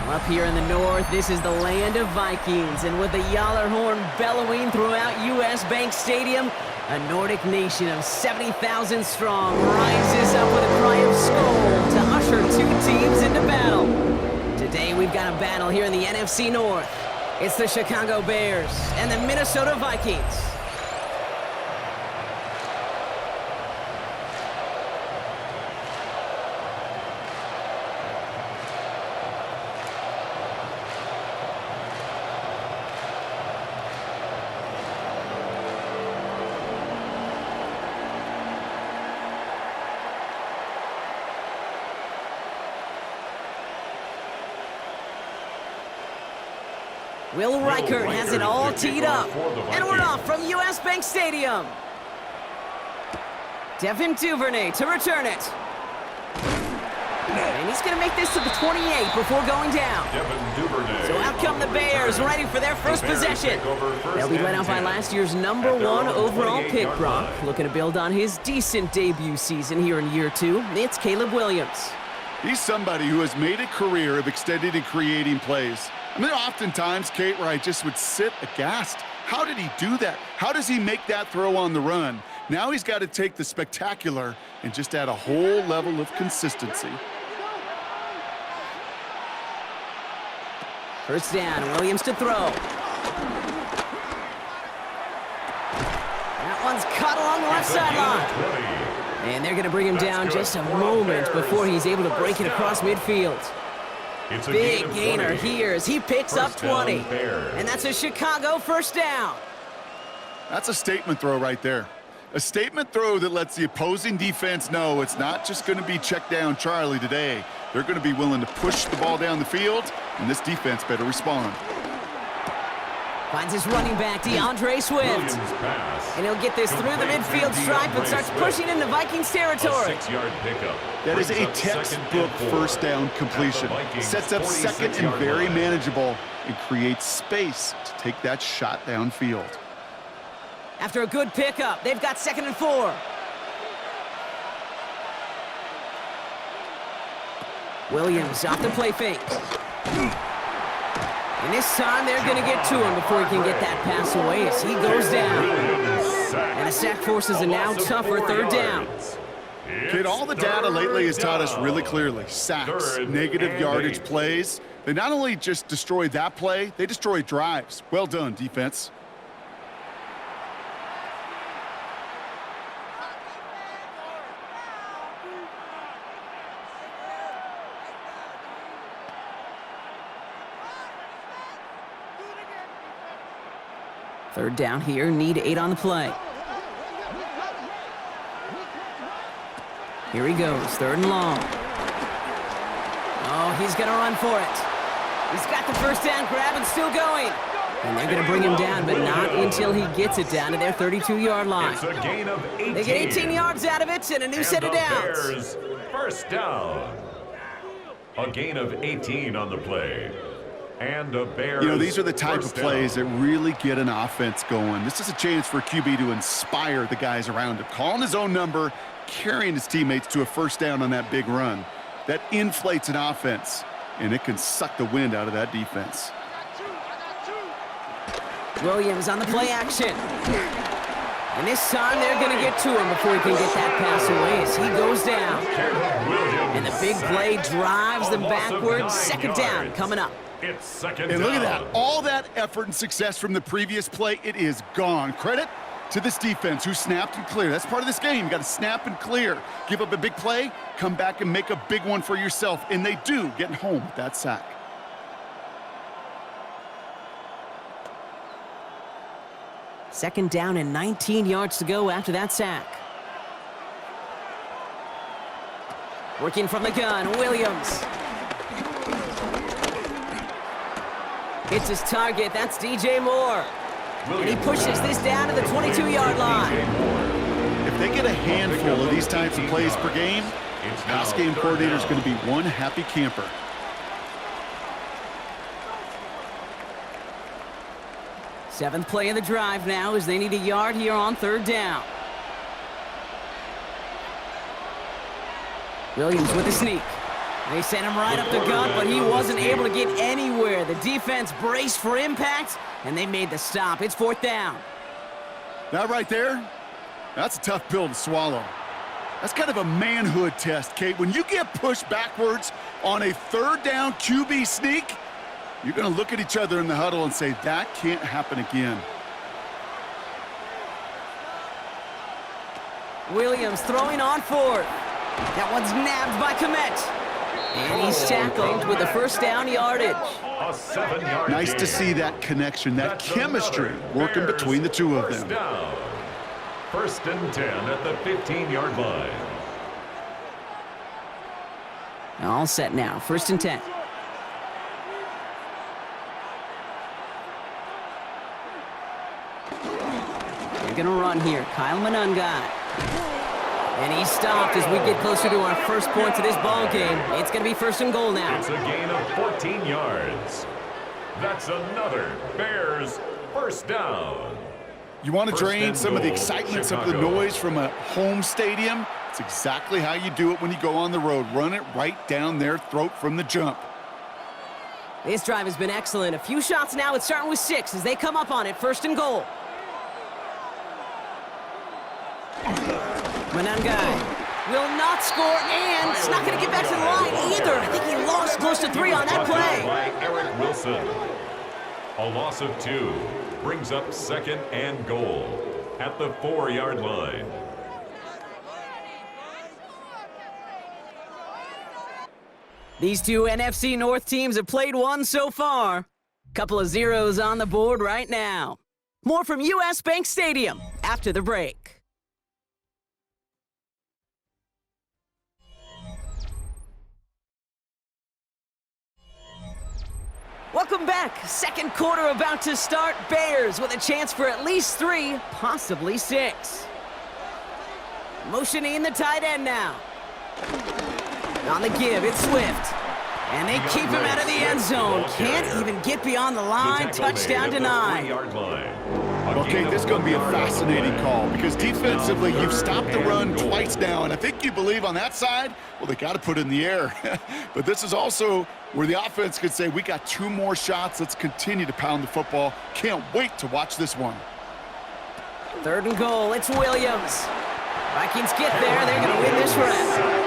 Up here in the north, this is the land of Vikings, and with the Yaller horn bellowing throughout US Bank Stadium, a Nordic nation of 70,000 strong rises up with a cry of Skol to usher two teams into battle. Today we've got a battle here in the NFC North. It's the Chicago Bears and the Minnesota Vikings. Will Reichert has it all teed up, and we're off from US Bank Stadium. Devin Duvernay to return it. And he's going to make this to the 28 before going down. So out come the Bears, ready for their first possession. They'll be led out by last year's #1 overall pick, Brock. Looking to build on his decent debut season here in year 2. It's Caleb Williams. He's somebody who has made a career of extending and creating plays. I mean, oftentimes, Kate, where I just would sit aghast. How did he do that? How does he make that throw on the run? Now he's got to take the spectacular and just add a whole level of consistency. First down, Williams to throw. That one's caught along the left sideline. And they're going to bring him down just a moment before he's able to break it across midfield. Big gainer here as he picks up 20. And that's a Chicago first down. That's a statement throw right there. A statement throw that lets the opposing defense know it's not just going to be check down Charlie today. They're going to be willing to push the ball down the field, and this defense better respond. Finds his running back, DeAndre Swift. And he'll get this through the midfield stripe and starts pushing into Vikings territory. That is a textbook first down completion. Sets up second and very manageable and creates space to take that shot downfield. After a good pickup, they've got 2nd and 4. Williams off the play fake. And this time they're going to get to him before he can get that pass away as he goes down. And the sack forces a now tougher 3rd down. Kid, all the data lately has taught us really clearly. Sacks, negative yardage plays. They not only just destroy that play, they destroy drives. Well done, defense. Third down here, need 8 on the play. Here he goes, 3rd and long. Oh, he's going to run for it. He's got the first down grab and still going. And they're going to bring him down, but not until he gets it down to their 32-yard line. It's a gain of 18. They get 18 yards out of it and a new set of downs. Bears, first down. A gain of 18 on the play. And a Bears. You know, these are the type of plays that really get an offense going. This is a chance for a QB to inspire the guys around him. Calling his own number, carrying his teammates to a first down on that big run. That inflates an offense, and it can suck the wind out of that defense. Williams on the play action. And this time they're going to get to him before he can get that pass away as he goes down. And the big play drives them backwards. 2nd down coming up. It's 2nd down. And look at that. All that effort and success from the previous play, it is gone. Credit to this defense who snapped and cleared. That's part of this game. You got to snap and clear. Give up a big play, come back and make a big one for yourself. And they do, getting home with that sack. Second down and 19 yards to go after that sack. Working from the gun, Williams. Hits his target, that's DJ Moore. And he pushes this down to the 22-yard line. If they get a handful of these types of plays per game, pass game coordinator is going to be one happy camper. Seventh play of the drive now as they need a yard here on 3rd down. Williams with a sneak. They sent him right up the gut, but he wasn't able to get anywhere. The defense braced for impact, and they made the stop. It's 4th down. That right there, that's a tough pill to swallow. That's kind of a manhood test, Kate. When you get pushed backwards on a 3rd down QB sneak, you're going to look at each other in the huddle and say, that can't happen again. Williams throwing on 4th. That one's nabbed by Komet. And he's tackled with the 1st down yardage. A 7-yard Nice gain. to see that connection, that chemistry working between the two of them. Down. 1st and 10 at the 15-yard line. All set now. 1st and 10. They're going to run here. Kyle Monangai. And he stopped as we get closer to our first points of this ball game. It's going to be 1st and goal now. It's a gain of 14 yards. That's another Bears 1st down. You want to drain some of the goal, excitement, some of the Chicago. noise from a home stadium? It's exactly how you do it when you go on the road. Run it right down their throat from the jump. This drive has been excellent. A few shots now. It's starting with 6 as they come up on it. 1st and goal. Manangai will not score, and it's not going to get back to the line either. I think he lost close to 3 on that play. By Eric Wilson. A loss of 2 brings up 2nd and goal at the 4-yard line. These two NFC North teams have played one so far. Couple of zeros on the board right now. More from US Bank Stadium after the break. Welcome back. 2nd quarter about to start. Bears with a chance for at least 3, possibly 6. Motioning the tight end now. On the give, it's Swift. And they keep him out of the end zone. Can't even get beyond the line. Touchdown denied. Okay, this is going to be a fascinating call because defensively, you've stopped the run twice now, and I think you believe on that side, well, they got to put it in the air. But this is also where the offense could say, we got 2 more shots. Let's continue to pound the football. Can't wait to watch this one. 3rd and goal, it's Williams. Vikings get there, they're going to win this rep.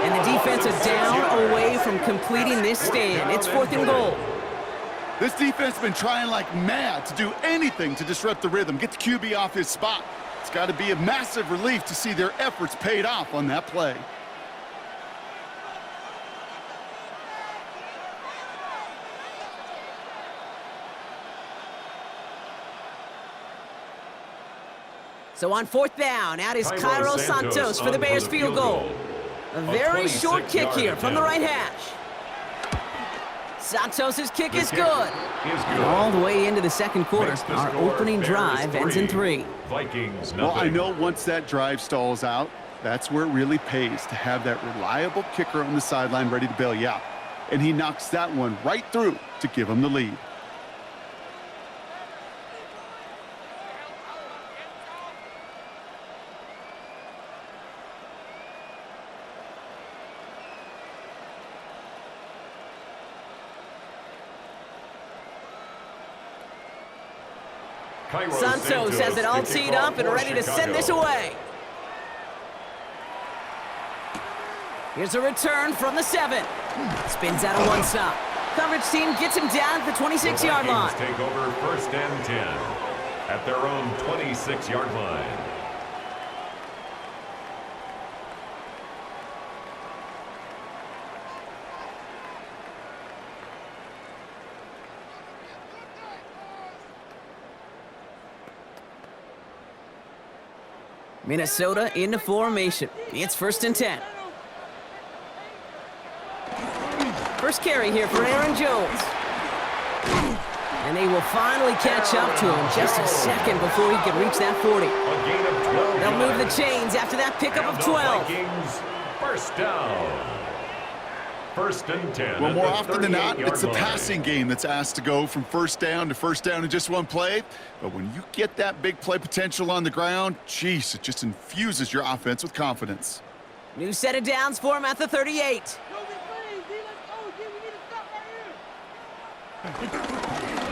And the defense is down away from completing this stand. It's 4th and goal. This defense has been trying like mad to do anything to disrupt the rhythm, get the QB off his spot. It's got to be a massive relief to see their efforts paid off on that play. So on 4th down, out is Cairo Santos for the Bears field goal. A very short kick here from the right hash. Santos' kick is good. All the way into the 2nd quarter. Our opening drive ends in 3. Vikings nothing. Well, I know once that drive stalls out, that's where it really pays to have that reliable kicker on the sideline ready to bail you out. And he knocks that one right through to give him the lead. Santos has it all teed up and ready to send this away. Here's a return from the 7. Spins out of one stop. Coverage team gets him down at the 26-yard line. Take over 1st and 10 at their own 26-yard line. Minnesota into formation. It's 1st and 10. First carry here for Aaron Jones. And they will finally catch up to him just a second before he can reach that 40. They'll move the chains after that pickup of 12. Vikings 1st down. 1st and 10. Well, more often than not, it's the passing game that's asked to go from 1st down to 1st down in just one play. But when you get that big play potential on the ground, geez, it just infuses your offense with confidence. New set of downs for him at the 38.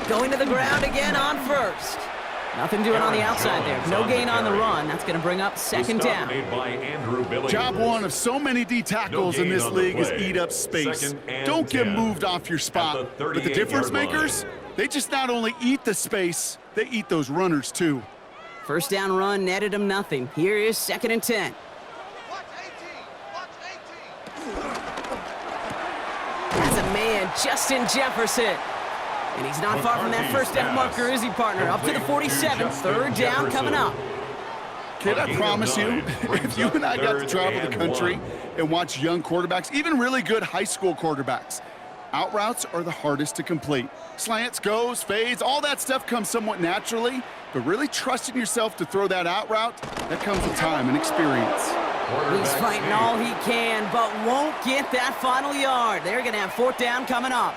Going to the ground again on first. Nothing doing on the outside there. No gain on the run. That's going to bring up second down. Made by Andrew Billings. Job one of so many D tackles in this league is eat up space. Don't get moved off your spot. But the difference makers, they just not only eat the space, they eat those runners too. First down run netted him nothing. Here is 2nd and 10. That's a man, Justin Jefferson. And he's not far from that first down marker, is he, partner? Up to the 47, third down coming up. Kid, I promise you, if you and I got to travel the country and watch young quarterbacks, even really good high school quarterbacks, out routes are the hardest to complete. Slants, goes, fades, all that stuff comes somewhat naturally, but really trusting yourself to throw that out route, that comes with time and experience. He's fighting all he can, but won't get that final yard. They're going to have 4th down coming up.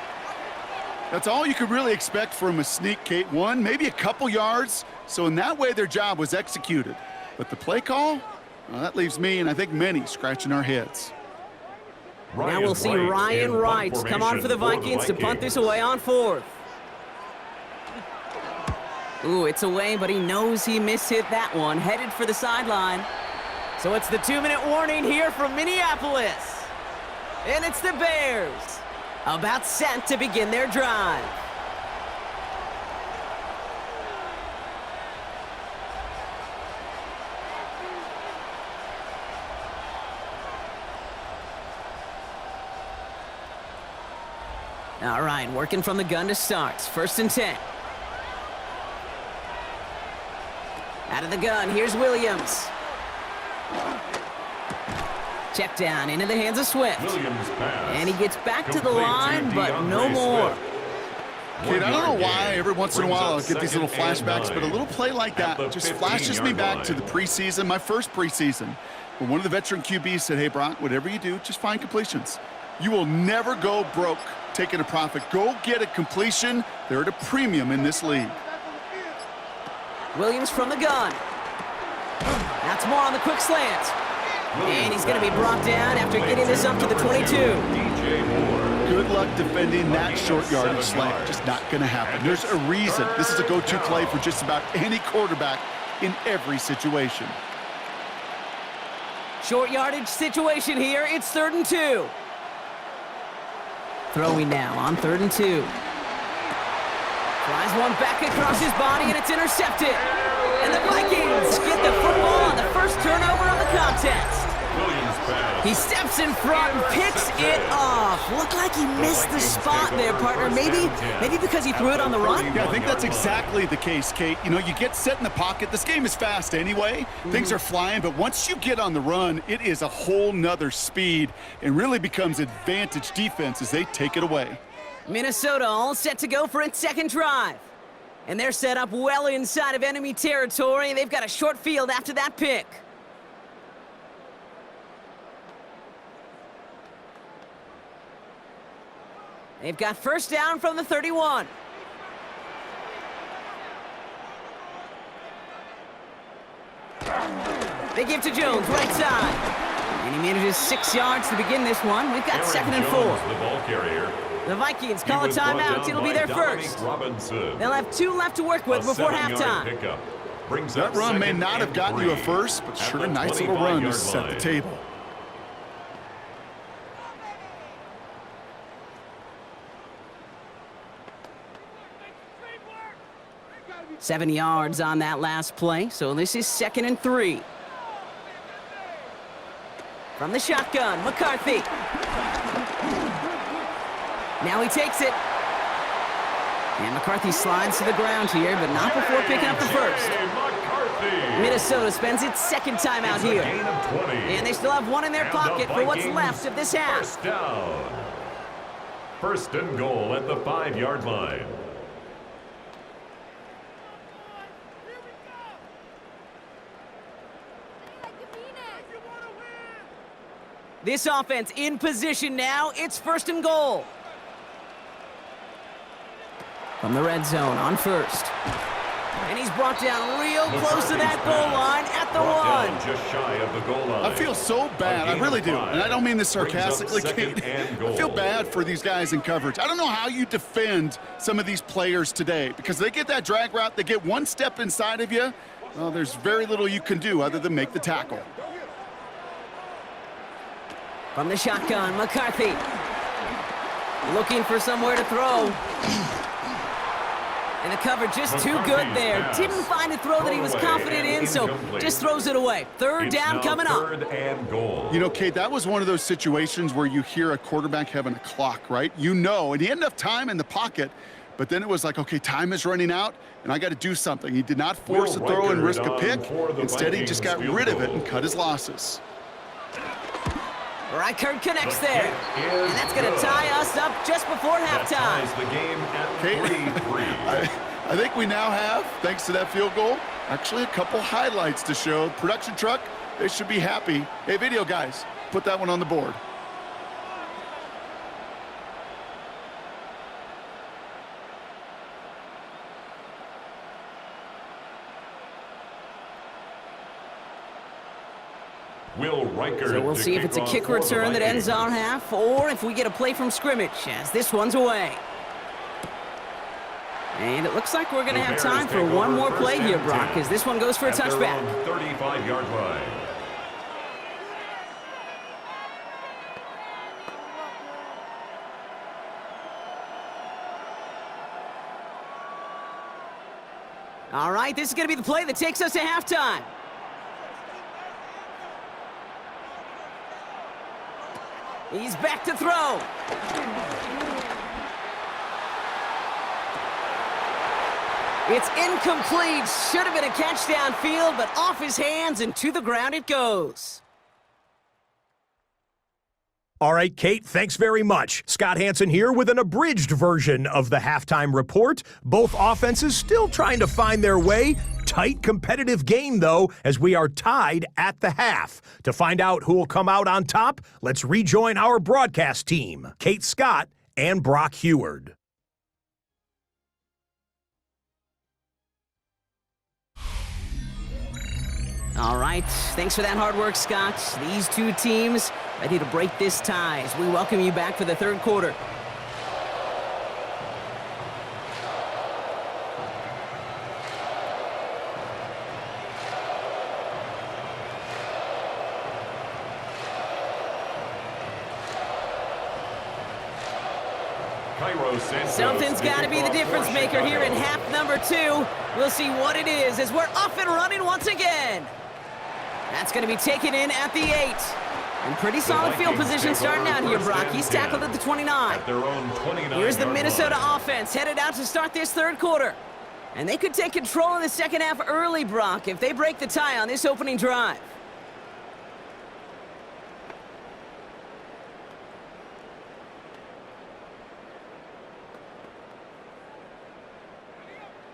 That's all you could really expect from a sneak, Kate. One, maybe a couple yards. So in that way, their job was executed. But the play call, well, that leaves me and I think many scratching our heads. Now we'll see Ryan Wright come on for the Vikings to punt this away on 4th. Ooh, it's away, but he knows he mishit that one. Headed for the sideline. So it's the 2-minute warning here from Minneapolis. And it's the Bears. About set to begin their drive. All right, working from the gun to start. 1st and 10. Out of the gun, here's Williams. Check down into the hands of Swift. And he gets back to the line, but no more. Kid, I don't know why every once in a while I'll get these little flashbacks, but a little play like that just flashes me back to the preseason, my first preseason, when one of the veteran QBs said, hey, Brock, whatever you do, just find completions. You will never go broke taking a profit. Go get a completion. They're at a premium in this league. Williams from the gun. That's more on the quick slant. And he's going to be brought down after getting this up to the 22. Good luck defending that short yardage slant. Just not going to happen. There's a reason this is a go-to play for just about any quarterback in every situation. Short yardage situation here. It's 3rd and 2. Throwing now on 3rd and 2. Flies one back across his body, and it's intercepted. And the Vikings get the football on the first turnover of the contest. He steps in front and picks it off. Looked like he missed the spot there, partner. Maybe because he threw it on the run? Yeah, I think that's exactly the case, Kate. You know, you get set in the pocket. This game is fast anyway. Things are flying, but once you get on the run, it is a whole nother speed and really becomes advantage defense as they take it away. Minnesota all set to go for its 2nd drive. And they're set up well inside of enemy territory. They've got a short field after that pick. They've got 1st down from the 31. They give to Jones, right side. And he manages 6 yards to begin this one. We've got 2nd and 4. The ball carrier. The Vikings call a timeout. It'll be their first. They'll have 2 left to work with before halftime. That run may not have gotten you a first, but sure a nice little run to set the table. Seven yards on that last play, so this is 2nd and 3. From the shotgun, McCarthy. Now he takes it. And McCarthy slides to the ground here, but not before picking up the first. Minnesota spends its 2nd timeout here. And they still have 1 in their pocket for what's left of this half. First down. 1st and goal at the 5-yard line. This offense in position now. It's 1st and goal. From the red zone on 1st. And he's brought down real close to that goal line at the 1. Just shy of the goal line. I feel so bad. I really do. And I don't mean this sarcastically, Kate. I feel bad for these guys in coverage. I don't know how you defend some of these players today because they get that drag route, they get one step inside of you. Well, there's very little you can do other than make the tackle. From the shotgun, McCarthy. Looking for somewhere to throw. And the cover just too good there. Didn't find a throw that he was confident in, so just throws it away. Third down coming up. Third and goal. You know, Kate, that was one of those situations where you hear a quarterback having a clock, right? You know, and he had enough time in the pocket, but then it was like, okay, time is running out, and I got to do something. He did not force a throw and risk a pick. Instead, he just got rid of it and cut his losses. Reichert connects there. And that's going to tie us up just before halftime. Ties the game at 3-3. I think we now have, thanks to that field goal, actually a couple highlights to show. Production truck, they should be happy. Hey, video guys, put that one on the board. So we'll see if it's a kick return that ends our half, or if we get a play from scrimmage, as this one's away. And it looks like we're going to have time for one more play here, Brock, as this one goes for a touchback. 35-yard line. All right, this is going to be the play that takes us to halftime. He's back to throw. It's incomplete. Should have been a catch downfield, but off his hands and to the ground it goes. All right, Kate, thanks very much. Scott Hansen here with an abridged version of the halftime report. Both offenses still trying to find their way. Tight competitive game, though, as we are tied at the half. To find out who will come out on top, let's rejoin our broadcast team, Kate Scott and Brock Heward. All right, thanks for that hard work, Scott. These two teams ready to break this tie as we welcome you back for the third quarter. Something's got to be the difference maker here in half number 2. We'll see what it is as we're off and running once again. That's going to be taken in at the 8. And pretty solid field position starting out here, Brock. He's tackled at the 29. Here's the Minnesota offense headed out to start this third quarter. And they could take control of the second half early, Brock, if they break the tie on this opening drive.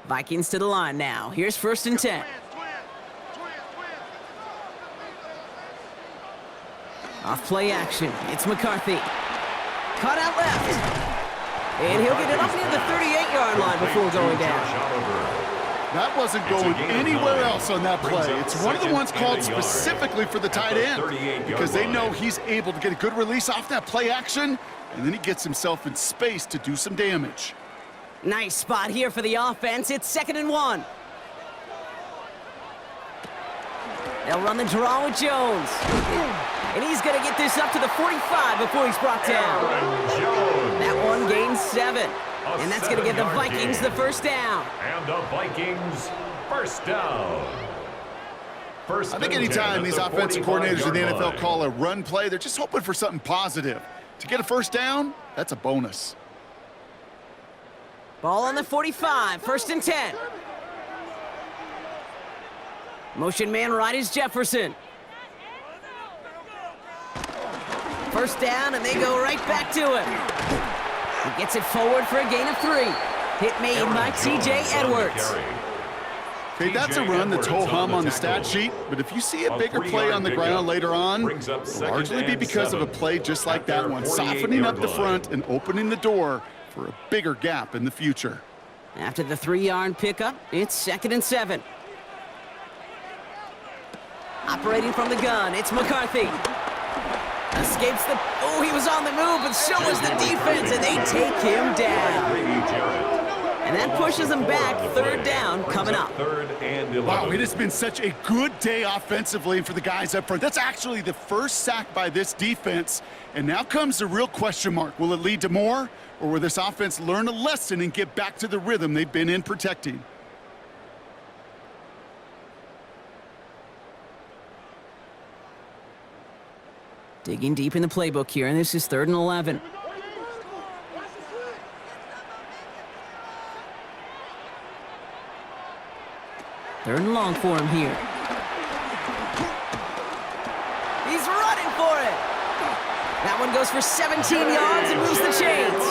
Vikings to the line now. Here's 1st and 10. Off play action. It's McCarthy. Caught out left. And he'll get it up near the 38-yard line before going down. That wasn't going anywhere else on that play. It's one of the ones called specifically for the tight end because they know he's able to get a good release off that play action, and then he gets himself in space to do some damage. Nice spot here for the offense. It's 2nd and 1. They'll run the draw with Jones. And he's going to get this up to the 45 before he's brought down. That one gains 7. And that's going to give the Vikings the first down. And the Vikings first down. I think anytime these offensive coordinators in the NFL call a run play, they're just hoping for something positive. To get a first down, that's a bonus. Ball on the 45, 1st and 10. Motion man right is Jefferson. First down, and they go right back to him. He gets it forward for a gain of 3. Hit made by T.J. Edwards. Okay, that's a run that's ho-hum on the stat sheet, but if you see a bigger play on the ground later on, it'll largely be because of a play just like that one, softening up the front and opening the door for a bigger gap in the future. After the 3-yard pickup, it's 2nd and 7. Operating from the gun, it's McCarthy. Escapes the... Oh, he was on the move, but so was the defense, and they take him down. And that pushes them back. 3rd down coming up. Wow, it has been such a good day offensively for the guys up front. That's actually the first sack by this defense. And now comes the real question mark. Will it lead to more, or will this offense learn a lesson and get back to the rhythm they've been in protecting? Digging deep in the playbook here, and this is 3rd and 11. Third and long for him here. He's running for it. That one goes for 17 yards and moves the chains.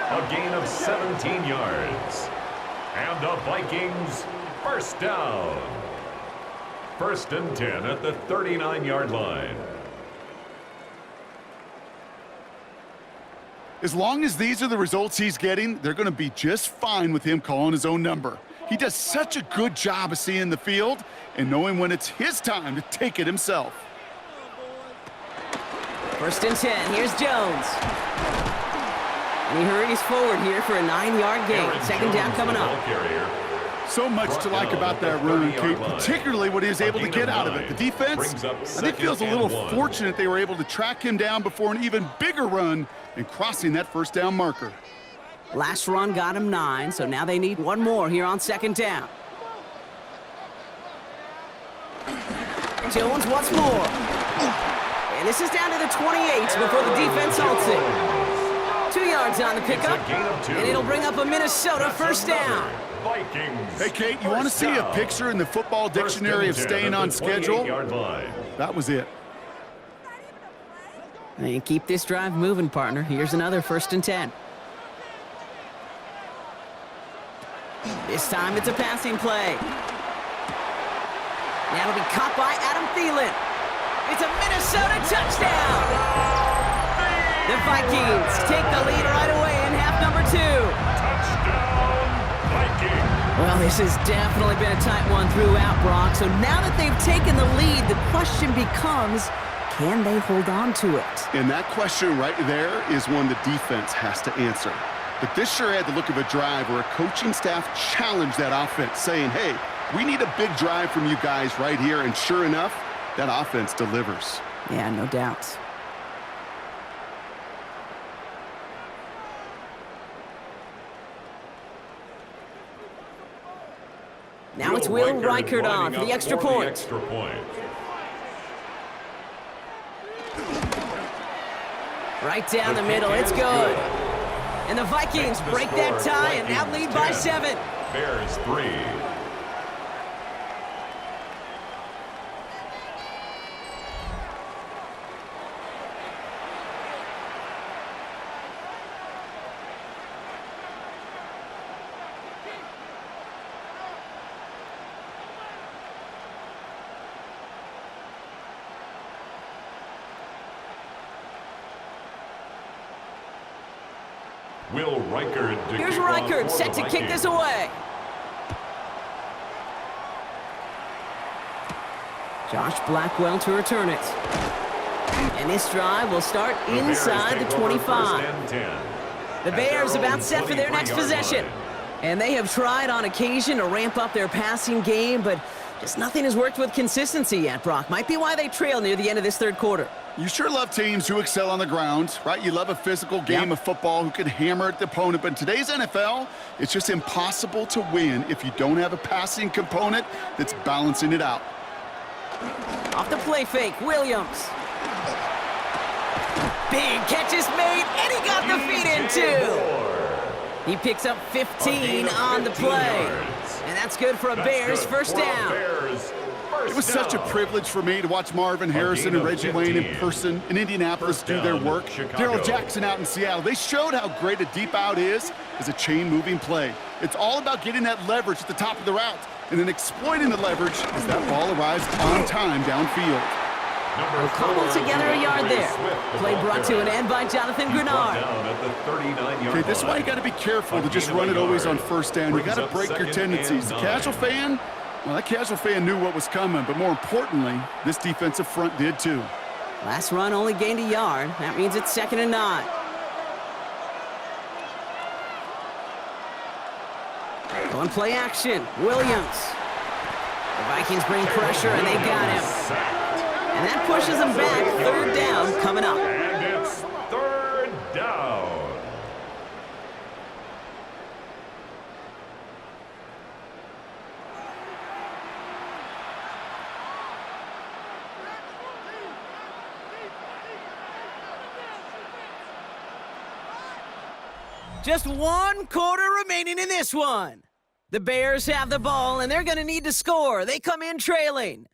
A gain of 17 yards. And the Vikings, first down. 1st and 10 at the 39-yard line. As long as these are the results he's getting, they're going to be just fine with him calling his own number. He does such a good job of seeing the field and knowing when it's his time to take it himself. 1st and 10, here's Jones. And he hurries forward here for a 9-yard gain. 2nd down coming up. So much to like about that run, Kate, particularly what he was able to get out of it. The defense, I think, feels a little fortunate they were able to track him down before an even bigger run and crossing that 1st down marker. Last run got him 9, so now they need one more here on 2nd down. Jones once more. And this is down to the 28 before the defense halts it. 2 yards on the pickup, and it'll bring up a Minnesota 1st down. Vikings. Hey, Kate, you want to see a picture in the football dictionary of staying on schedule? That was it. And keep this drive moving, partner. Here's another 1st and 10. This time it's a passing play. That'll be caught by Adam Thielen. It's a Minnesota touchdown. The Vikings take the lead right away in half number 2. Touchdown, Vikings. Well, this has definitely been a tight one throughout, Brock. So now that they've taken the lead, the question becomes, can they hold on to it? And that question right there is one the defense has to answer. But this sure had the look of a drive where a coaching staff challenged that offense, saying, hey, we need a big drive from you guys right here. And sure enough, that offense delivers. Yeah, no doubt. Now it's Will Reichert on for the extra point. Right down the middle, it's good. And the Vikings break that tie and now lead by 7. Bears 3. Will Reichert. Here's Reichert set to kick this away. Josh Blackwell to return it. And this drive will start inside the 25. The Bears about set for their next possession. And they have tried on occasion to ramp up their passing game, but just nothing has worked with consistency yet, Brock. Might be why they trail near the end of this 3rd quarter. You sure love teams who excel on the ground, right? You love a physical game of football who can hammer at the opponent. But in today's NFL, it's just impossible to win if you don't have a passing component that's balancing it out. Off the play fake, Williams. Big catch is made, and he got the feet in too. He picks up 15 on the play. And that's good for a Bears 1st down. It was such a privilege for me to watch Marvin Harrison and Reggie Wayne in person in Indianapolis do their work. Darrell Jackson out in Seattle. They showed how great a deep out is as a chain-moving play. It's all about getting that leverage at the top of the route and then exploiting the leverage as that ball arrives on time downfield. We'll cobble together a yard there. Play brought to an end by Jonathan Grenard. Okay, this is why you got to be careful to just run it always on first down. You got to break your tendencies. The casual fan, well, that casual fan knew what was coming, but more importantly, this defensive front did too. Last run only gained a yard. That means it's 2nd and 9. Going play action. Williams. The Vikings bring pressure, and they got him. And that pushes them back. 3rd down coming up. And it's 3rd down. Just 1 quarter remaining in this one. The Bears have the ball, and they're going to need to score. They come in trailing.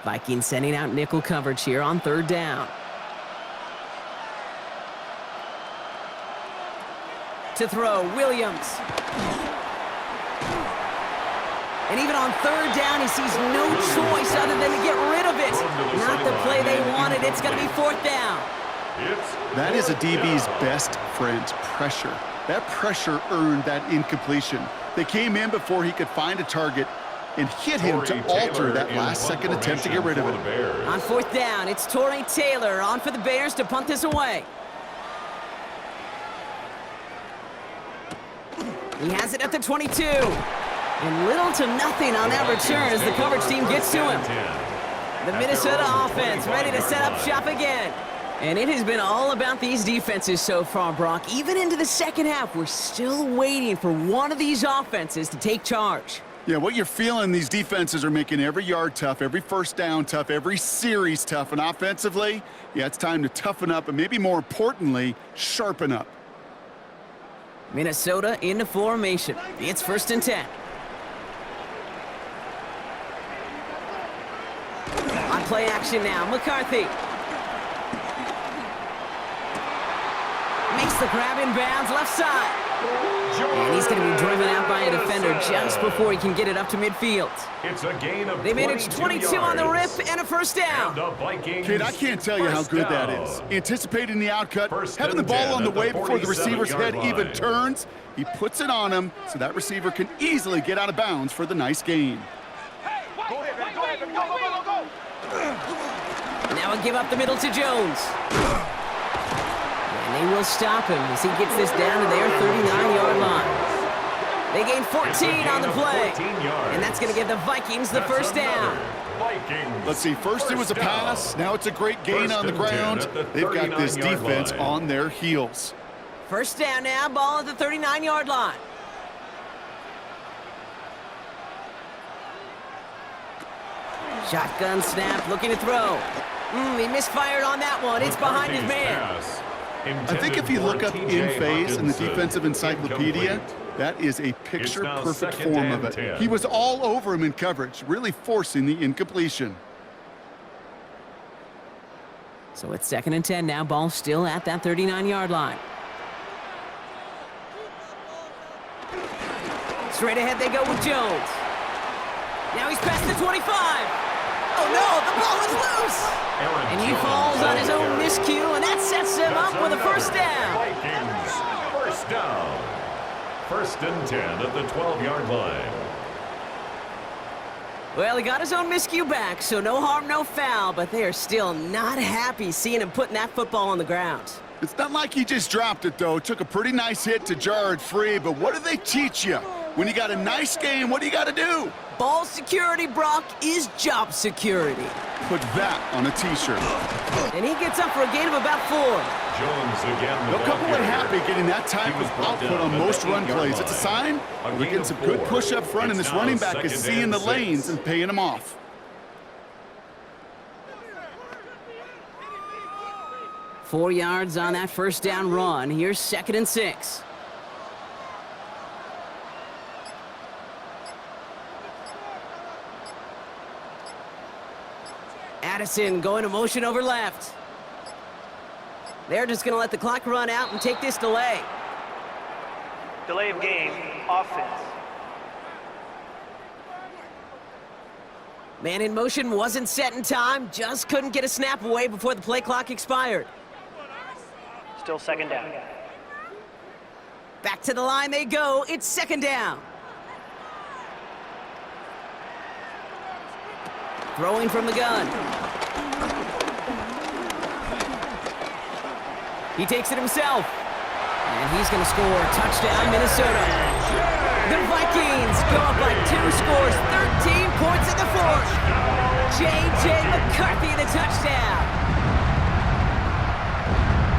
Vikings sending out nickel coverage here on 3rd down. To throw, Williams. And even on 3rd down, he sees no choice other than to get rid of it. Not the play they wanted. It's going to be 4th down. That is a DB's best friend, pressure. That pressure earned that incompletion. They came in before he could find a target and hit him to alter that last-second attempt to get rid of it. On 4th down, it's Torrey Taylor on for the Bears to punt this away. He has it at the 22. And little to nothing on that return as the coverage team gets to him. The Minnesota offense ready to set up shop again. And it has been all about these defenses so far, Brock. Even into the 2nd half, we're still waiting for one of these offenses to take charge. Yeah, what you're feeling, these defenses are making every yard tough, every first down tough, every series tough. And offensively, yeah, it's time to toughen up and maybe more importantly, sharpen up. Minnesota into formation. It's 1st and 10. On play action now, McCarthy. Makes the grab in bounds, left side. And he's going to be driven out by a defender just before he can get it up to midfield. It's a gain of they managed 22 on the rip and a 1st down. Kid, I can't tell you how good that is. Anticipating the outcut, having the ball on the way before the receiver's head even turns. He puts it on him so that receiver can easily get out of bounds for the nice gain. Now a give up the middle to Jones. And they will stop him as he gets this down to their 39-yard line. They gain 14 on the play. And that's going to give the Vikings the 1st down. Let's see, first it was a pass, now it's a great gain on the ground. They've got this defense on their heels. 1st down now, ball at the 39-yard line. Shotgun snap, looking to throw. He misfired on that one. It's behind his man. I think if you look up in phase in the defensive encyclopedia, that is a picture-perfect form of it. He was all over him in coverage, really forcing the incompletion. So it's 2nd and 10 now, ball still at that 39-yard line. Straight ahead they go with Jones. Now he's past the 25. Oh no, the ball is loose! And he falls on his own miscue, and that sets him up with a 1st down. Vikings, 1st down. 1st and 10 at the 12-yard line. Well, he got his own miscue back, so no harm, no foul, but they are still not happy seeing him putting that football on the ground. It's not like he just dropped it, though. Took a pretty nice hit to jar it free, but what do they teach you? When you got a nice game, what do you got to do? Ball security, Brock, is job security. Put that on a T-shirt. And he gets up for a gain of about 4. Jones again. They'll come away happy getting that type of output on most run plays. It's a sign they're getting some good push up front, and this running back is seeing the lanes and paying them off. Four yards on that first down run. Here's 2nd and 6. Addison going to motion over left. They're just going to let the clock run out and take this delay. Delay of game, offense. Man in motion wasn't set in time, just couldn't get a snap away before the play clock expired. Still 2nd down. Back to the line they go. It's 2nd down. Throwing from the gun. He takes it himself. And he's going to score. Touchdown, Minnesota. The Vikings go up by 2 scores, 13 points in the 4th. J.J. McCarthy, the touchdown.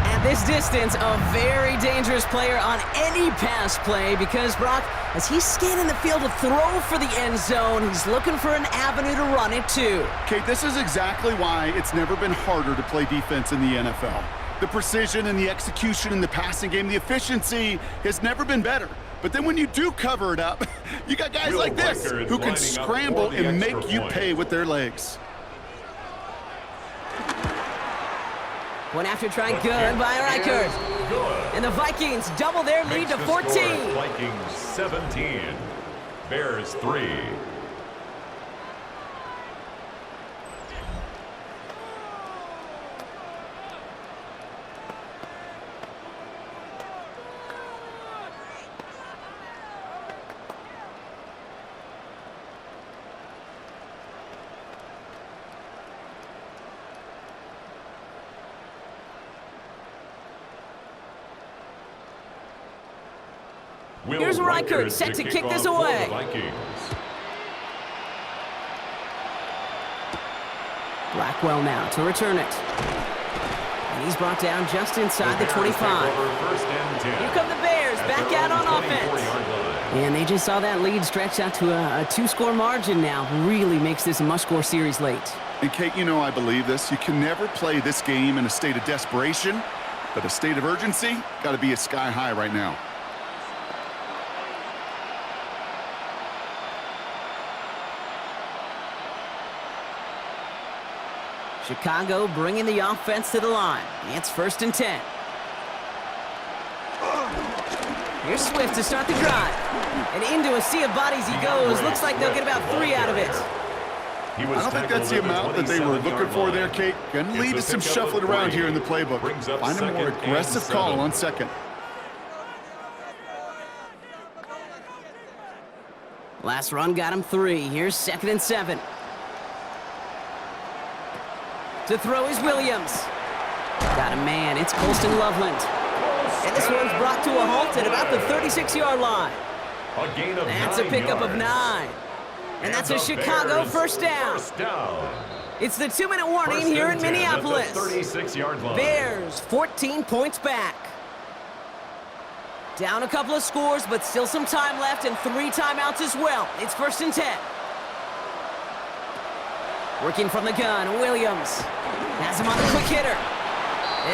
At this distance, a very dangerous player on any pass play because, Brock, as he's scanning the field to throw for the end zone, he's looking for an avenue to run it too. Kate, this is exactly why it's never been harder to play defense in the NFL. The precision and the execution in the passing game, the efficiency has never been better. But then when you do cover it up, you got guys like this who can scramble and make you pay with their legs. One after try, good by Reichert. And the Vikings double their lead to 14. Vikings 17, Bears 3. Here's Reichert set to kick this away. Blackwell now to return it. And he's brought down just inside the 25. Here come the Bears back out on offense. And they just saw that lead stretch out to a 2-score margin now. Really makes this a must-score series late. And Kate, you know I believe this. You can never play this game in a state of desperation, but a state of urgency got to be sky high right now. Chicago bringing the offense to the line. It's 1st and 10. Here's Swift to start the drive. And into a sea of bodies he goes. Looks like they'll get about 3 out of it. I don't think that's the amount that they were looking for there, Kate. Going to lead to some shuffling around here in the playbook. Find a more aggressive call on 2nd. Last run got him 3. Here's 2nd and 7. To throw is Williams. Got a man. It's Colston Loveland. And this one's brought to a halt at about the 36-yard line. That's a pickup of 9. And that's a Chicago first down. It's the 2-minute warning here in Minneapolis. Bears 14 points back. Down a couple of scores, but still some time left and 3 timeouts as well. It's 1st and 10. Working from the gun, Williams has him on the quick hitter.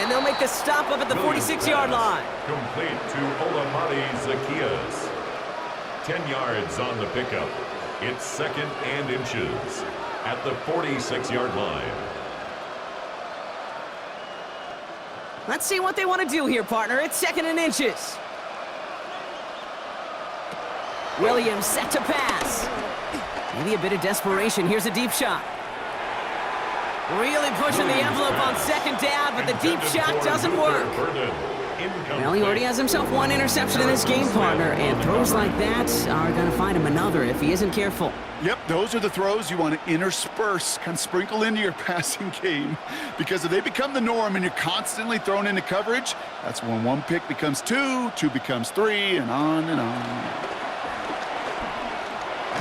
And they'll make the stop up at the 46-yard line. Complete to Olamide Zacchaeus. 10 yards on the pickup. It's 2nd and inches at the 46-yard line. Let's see what they want to do here, partner. It's 2nd and inches. Williams set to pass. Maybe a bit of desperation. Here's a deep shot. Really pushing the envelope on 2nd down, but the deep shot doesn't work. Well, he already has himself 1 interception in this game, partner, and throws like that are going to find him another if he isn't careful. Yep, those are the throws you want to intersperse, kind of sprinkle into your passing game, because if they become the norm and you're constantly thrown into coverage, that's when 1 pick becomes 2, 2 becomes 3, and on and on.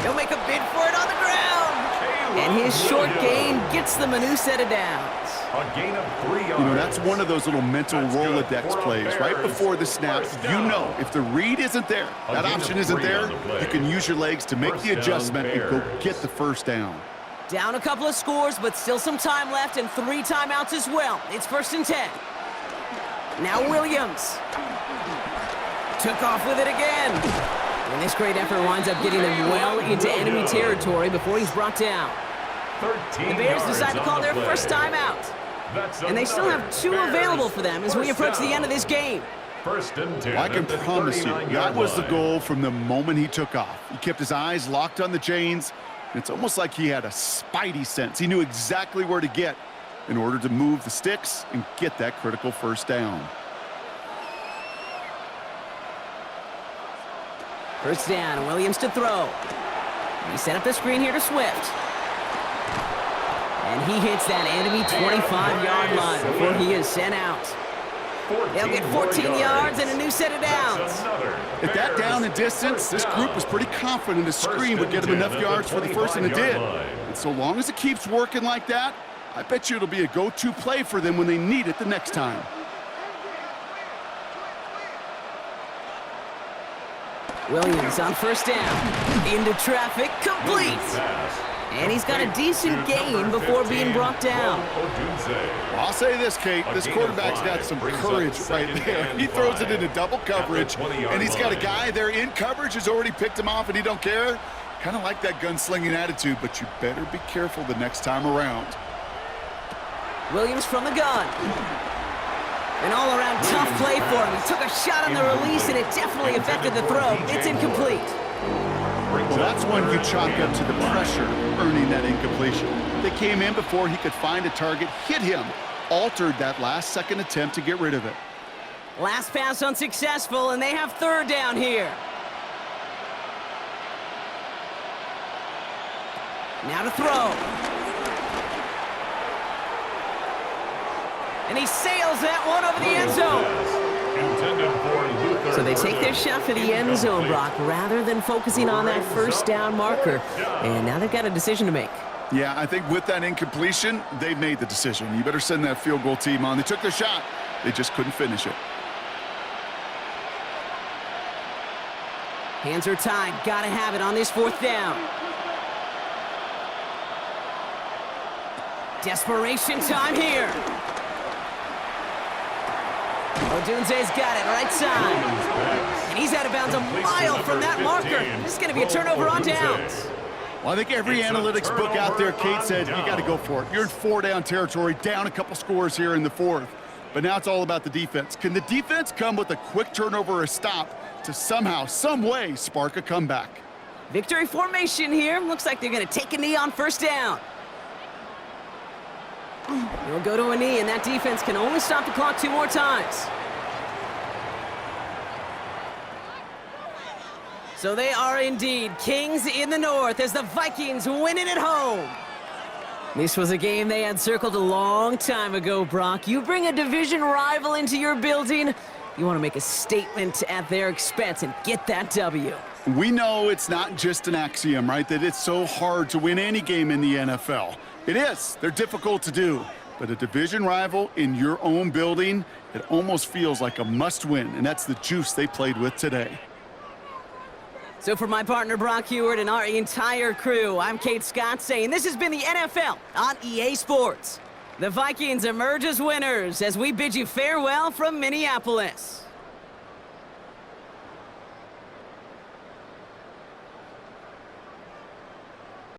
He'll make a bid for it on the ground. And his short gain gets them a new set of downs. A gain of 3 yards. You know, that's one of those little mental Rolodex plays. Right before the snap, you know if the read isn't there, that option isn't there, you can use your legs to make the adjustment and go get the first down. Down a couple of scores, but still some time left and 3 timeouts as well. It's 1st and 10. Now Williams. Took off with it again. And this great effort winds up getting them well into enemy territory before he's brought down. The Bears decide to call their first timeout. And they still have 2 available for them as we approach the end of this game. 1st and 10. Well, I can promise you, that was the goal from the moment he took off. He kept his eyes locked on the chains. It's almost like he had a spidey sense. He knew exactly where to get in order to move the sticks and get that critical first down. 1st down, Williams to throw. He set up the screen here to Swift. And he hits that enemy 25-yard line before he is sent out. They'll get 14 yards and a new set of downs. At that down and distance, this group was pretty confident the screen would get them enough yards for the first, and it did. And so long as it keeps working like that, I bet you it'll be a go-to play for them when they need it the next time. Williams on 1st down. Into traffic, complete. And he's got a decent gain before being brought down. Well, I'll say this, Kate. This quarterback's got some courage right there. He throws it into double coverage, and he's got a guy there in coverage who's already picked him off, and he don't care. Kind of like that gunslinging attitude, but you better be careful the next time around. Williams from the gun. An all-around tough play for him. He took a shot on the release, and it definitely affected the throw. It's incomplete. Well, that's when you chalk up to the pressure, earning that incompletion. They came in before he could find a target, hit him, altered that last-second attempt to get rid of it. Last pass unsuccessful, and they have 3rd down here. Now to throw. And he sails that one over the end zone. So they take their shot for the end zone, Brock, rather than focusing on that 1st down marker. And now they've got a decision to make. Yeah, I think with that incompletion, they've made the decision. You better send that field goal team on. They took their shot. They just couldn't finish it. Hands are tied. Gotta have it on this 4th down. Desperation time here. Odunze's got it right side. And he's out of bounds a mile from that marker. This is going to be a turnover on downs. Well, I think every analytics book out there, Kate, said you got to go for it. You're in 4-down territory, down a couple scores here in the 4th. But now it's all about the defense. Can the defense come with a quick turnover or a stop to somehow, some way, spark a comeback? Victory formation here. Looks like they're going to take a knee on 1st down. They'll go to a knee, and that defense can only stop the clock 2 more times. So they are indeed kings in the north as the Vikings win it at home. This was a game they had circled a long time ago, Brock. You bring a division rival into your building, you want to make a statement at their expense and get that W. We know it's not just an axiom, right, that it's so hard to win any game in the NFL. It is. They're difficult to do. But a division rival in your own building, it almost feels like a must-win, and that's the juice they played with today. So for my partner Brock Heward and our entire crew, I'm Kate Scott saying this has been the NFL on EA Sports. The Vikings emerge as winners as we bid you farewell from Minneapolis.